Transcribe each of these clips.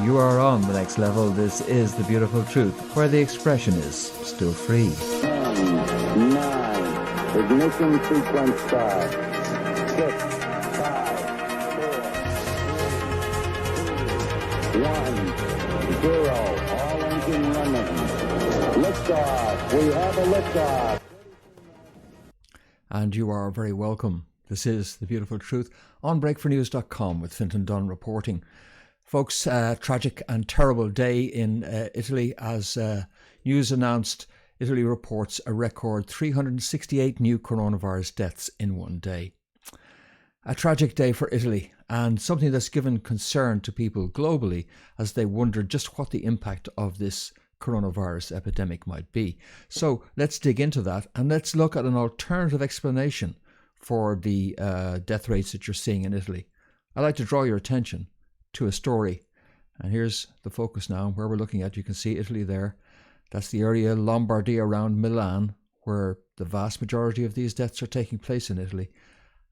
You are on the next level. This is The Beautiful Truth, where the expression is still free. 10, 9, ignition sequence start. 6, 5, 4, 3, 1, 0. All engine running. Liftoff. We have a liftoff. And you are very welcome. This is The Beautiful Truth on breakfornews.com with Fintan Dunn reporting. Folks, tragic and terrible day in Italy as news announced. Italy reports a record 368 new coronavirus deaths in one day. A tragic day for Italy and something that's given concern to people globally as they wonder just what the impact of this coronavirus epidemic might be. So let's dig into that and let's look at an alternative explanation for the death rates that you're seeing in Italy. I'd like to draw your attention to a story, and here's the focus now where we're looking at. You can see Italy there. That's the area Lombardy around Milan, where the vast majority of these deaths are taking place in Italy.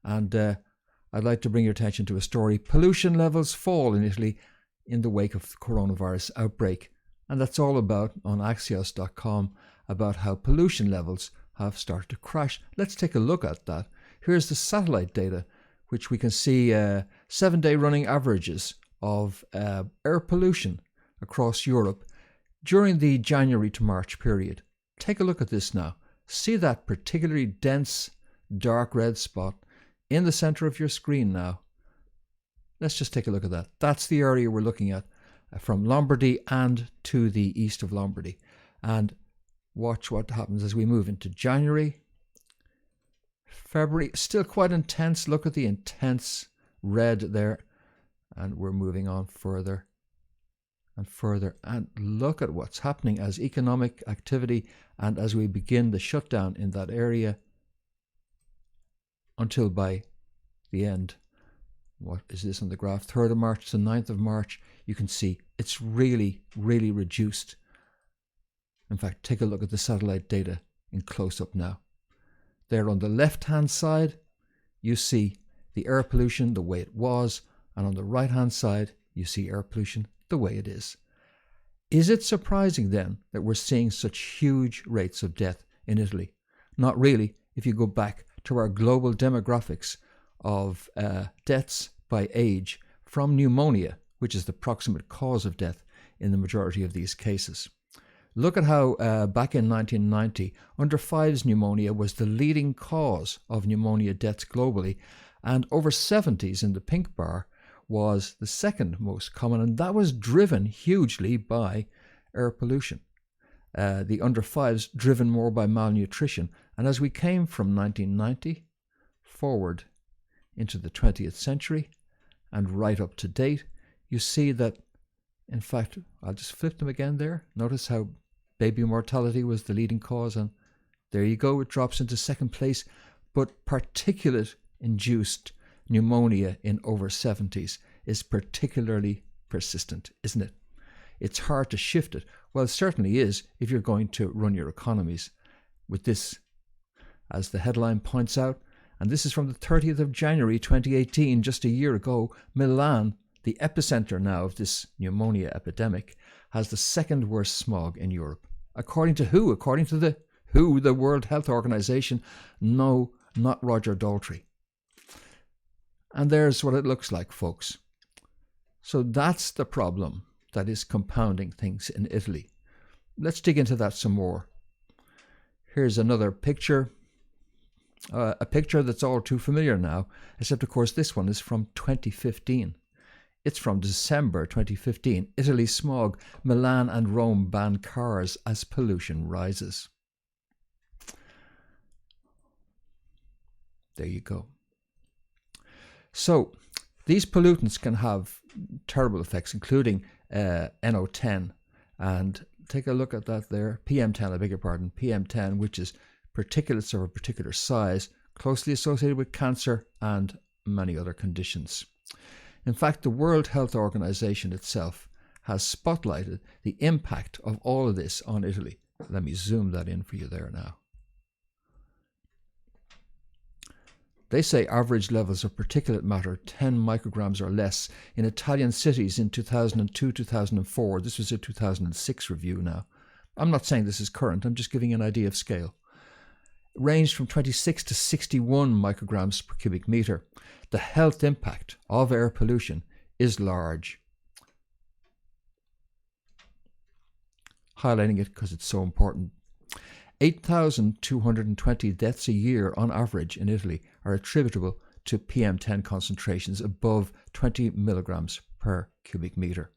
And I'd like to bring your attention to a story. Pollution levels fall in Italy in the wake of the coronavirus outbreak, and that's all about on Axios.com about how pollution levels have started to crash. Let's take a look at that. Here's the satellite data, which we can see 7-day running averages of air pollution across Europe during the January to March period. Take a look at this now. See that particularly dense dark red spot in the center of your screen now. Let's just take a look at that. That's the area we're looking at from Lombardy and to the east of Lombardy. And watch what happens as we move into January, February. Still quite intense. Look at the intense red there. And we're moving on further and further. And look at what's happening as economic activity and as we begin the shutdown in that area until by the end. What is this on the graph? 3rd of March to 9th of March. You can see it's really, really reduced. In fact, take a look at the satellite data in close-up now. There on the left-hand side, you see the air pollution the way it was. And on the right-hand side, you see air pollution the way it is. Is it surprising then that we're seeing such huge rates of death in Italy? Not really, if you go back to our global demographics of deaths by age from pneumonia, which is the proximate cause of death in the majority of these cases. Look at how back in 1990, under 5s pneumonia was the leading cause of pneumonia deaths globally, and over 70s in the pink bar was the second most common, and that was driven hugely by air pollution. The under 5s driven more by malnutrition. And as we came from 1990 forward into the 20th century and right up to date, you see that, in fact, I'll just flip them again there. Notice how baby mortality was the leading cause, and there you go, it drops into second place. But particulate-induced pneumonia in over 70s is particularly persistent, isn't it? It's hard to shift it. Well, it certainly is if you're going to run your economies with this, as the headline points out, and this is from the 30th of January 2018, just a year ago. Milan, the epicenter now of this pneumonia epidemic, has the second worst smog in Europe. According to who? According to the WHO, the World Health Organization. No, not Roger Daltrey. And there's what it looks like, folks. So that's the problem that is compounding things in Italy. Let's dig into that some more. Here's another picture. A picture that's all too familiar now, except of course this one is from 2015. It's from December 2015. Italy smog. Milan and Rome ban cars as pollution rises. There you go. So these pollutants can have terrible effects, including NO10. And take a look at that there. PM10, I beg your pardon. PM10, which is particulates of a particular size, closely associated with cancer and many other conditions. In fact, the World Health Organization itself has spotlighted the impact of all of this on Italy. Let me zoom that in for you there now. They say average levels of particulate matter, 10 micrograms or less, in Italian cities in 2002-2004. This was a 2006 review now. I'm not saying this is current, I'm just giving an idea of scale. Ranged from 26 to 61 micrograms per cubic meter. The health impact of air pollution is large. Highlighting it because it's so important. 8,220 deaths a year on average in Italy are attributable to PM10 concentrations above 20 milligrams per cubic meter.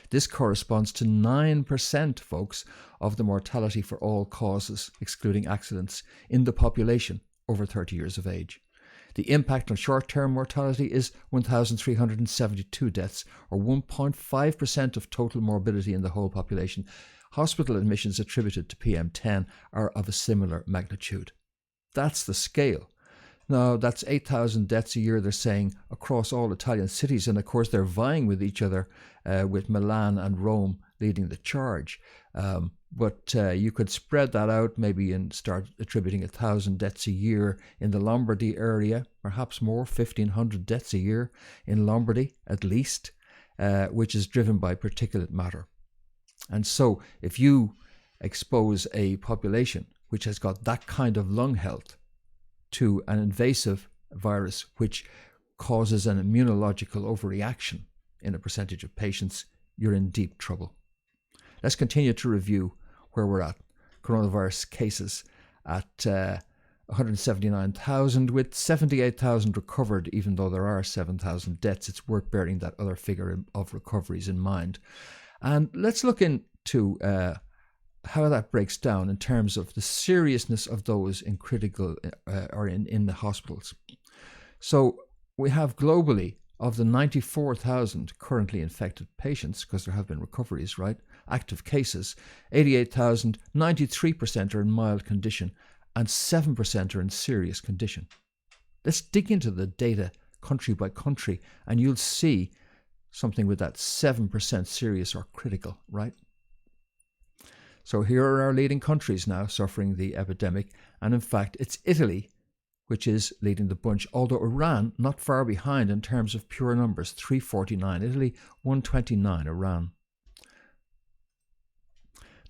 This corresponds to 9%, folks, of the mortality for all causes, excluding accidents, in the population over 30 years of age. The impact on short-term mortality is 1,372 deaths, or 1.5% of total morbidity in the whole population. Hospital admissions attributed to PM10 are of a similar magnitude. That's the scale. Now, that's 8,000 deaths a year, they're saying, across all Italian cities. And of course, they're vying with each other, with Milan and Rome leading the charge. But you could spread that out maybe and start attributing 1,000 deaths a year in the Lombardy area, perhaps more, 1,500 deaths a year in Lombardy at least, which is driven by particulate matter. And so if you expose a population which has got that kind of lung health to an invasive virus which causes an immunological overreaction in a percentage of patients, you're in deep trouble. Let's continue to review where we're at. Coronavirus cases at 179,000 with 78,000 recovered, even though there are 7,000 deaths. It's worth bearing that other figure of recoveries in mind. And let's look into how that breaks down in terms of the seriousness of those in critical or in the hospitals. So we have globally, of the 94,000 currently infected patients, because there have been recoveries, right? Active cases, 88,000, 93% are in mild condition and 7% are in serious condition. Let's dig into the data country by country and you'll see something with that 7% serious or critical, right? So here are our leading countries now suffering the epidemic. And in fact, it's Italy which is leading the bunch, although Iran not far behind in terms of pure numbers, 349. Italy, 129, Iran.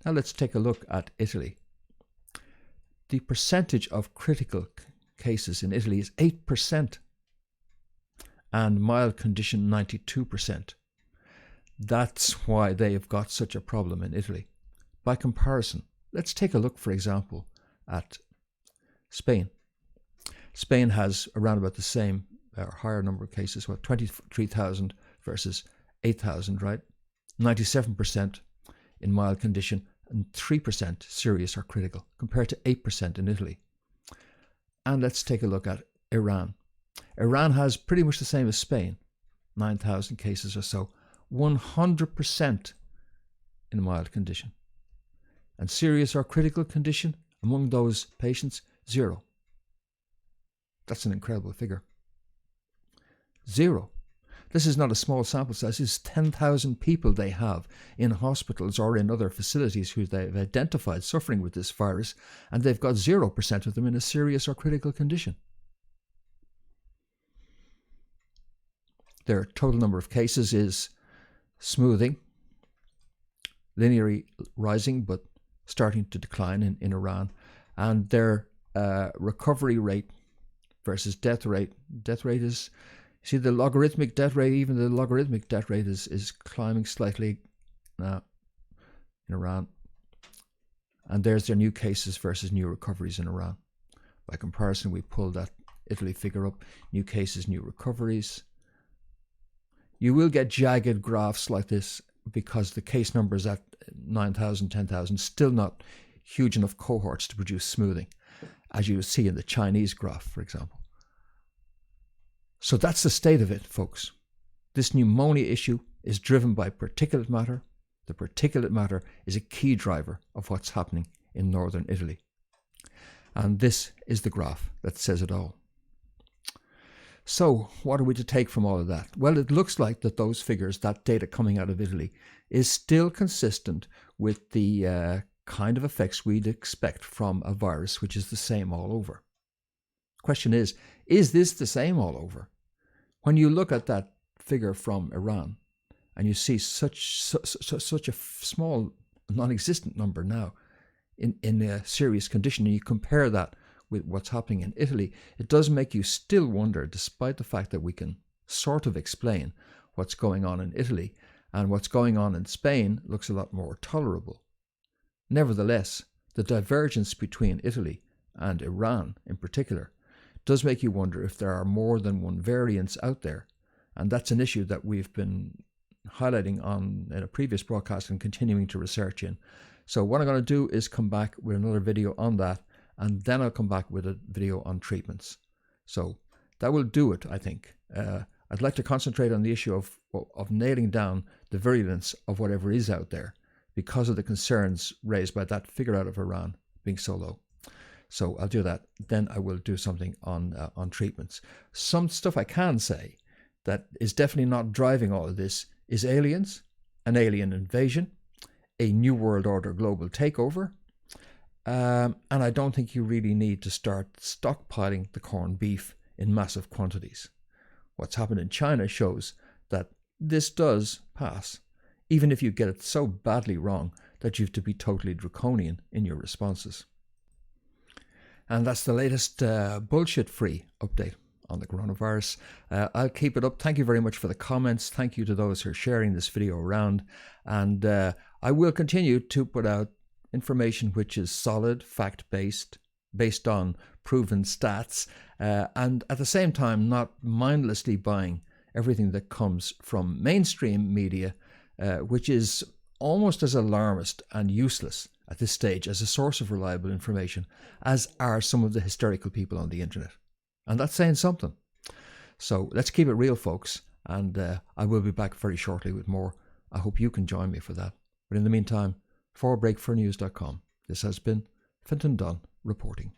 Now let's take a look at Italy. The percentage of critical cases in Italy is 8%. And mild condition 92%. That's why they have got such a problem in Italy. By comparison, let's take a look, for example, at Spain. Spain has around about the same or higher number of cases, 23,000 versus 8,000, right? 97% in mild condition and 3% serious or critical, compared to 8% in Italy. And let's take a look at Iran. Iran has pretty much the same as Spain, 9,000 cases or so, 100% in mild condition. And serious or critical condition, among those patients, 0. That's an incredible figure. 0. This is not a small sample size. This is 10,000 people they have in hospitals or in other facilities who they've identified suffering with this virus, and they've got 0% of them in a serious or critical condition. Their total number of cases is smoothing, linearly rising, but starting to decline in Iran. And their recovery rate versus death rate is, see the logarithmic death rate, even the logarithmic death rate is climbing slightly now in Iran. And there's their new cases versus new recoveries in Iran. By comparison, we pulled that Italy figure up, new cases, new recoveries. You will get jagged graphs like this because the case numbers at 9,000, 10,000, still not huge enough cohorts to produce smoothing, as you see in the Chinese graph, for example. So that's the state of it, folks. This pneumonia issue is driven by particulate matter. The particulate matter is a key driver of what's happening in northern Italy. And this is the graph that says it all. So what are we to take from all of that? Well, it looks like that those figures, that data coming out of Italy, is still consistent with the kind of effects we'd expect from a virus which is the same all over. The question is Is this the same all over? When you look at that figure from Iran and you see such a small, non-existent number now in a serious condition, and you compare that with what's happening in Italy, it does make you still wonder, despite the fact that we can sort of explain what's going on in Italy, and what's going on in Spain looks a lot more tolerable. Nevertheless, the divergence between Italy and Iran in particular does make you wonder if there are more than one variance out there. And that's an issue that we've been highlighting in a previous broadcast and continuing to research in. So what I'm going to do is come back with another video on that, and then I'll come back with a video on treatments. So that will do it, I think. I'd like to concentrate on the issue of nailing down the virulence of whatever is out there because of the concerns raised by that figure out of Iran being so low. So I'll do that. Then I will do something on treatments. Some stuff I can say that is definitely not driving all of this is aliens, an alien invasion, a New World Order global takeover, and I don't think you really need to start stockpiling the corned beef in massive quantities. What's happened in China shows that this does pass, even if you get it so badly wrong that you have to be totally draconian in your responses. And that's the latest bullshit-free update on the coronavirus. I'll keep it up. Thank you very much for the comments. Thank you to those who are sharing this video around. And I will continue to put out information which is solid, fact-based, based on proven stats, and at the same time not mindlessly buying everything that comes from mainstream media, which is almost as alarmist and useless at this stage as a source of reliable information as are some of the hysterical people on the internet. And that's saying something. So let's keep it real, folks, and I will be back very shortly with more. I hope you can join me for that. But in the meantime, forwardbreakfornews.com. This has been Fintan Dunn reporting.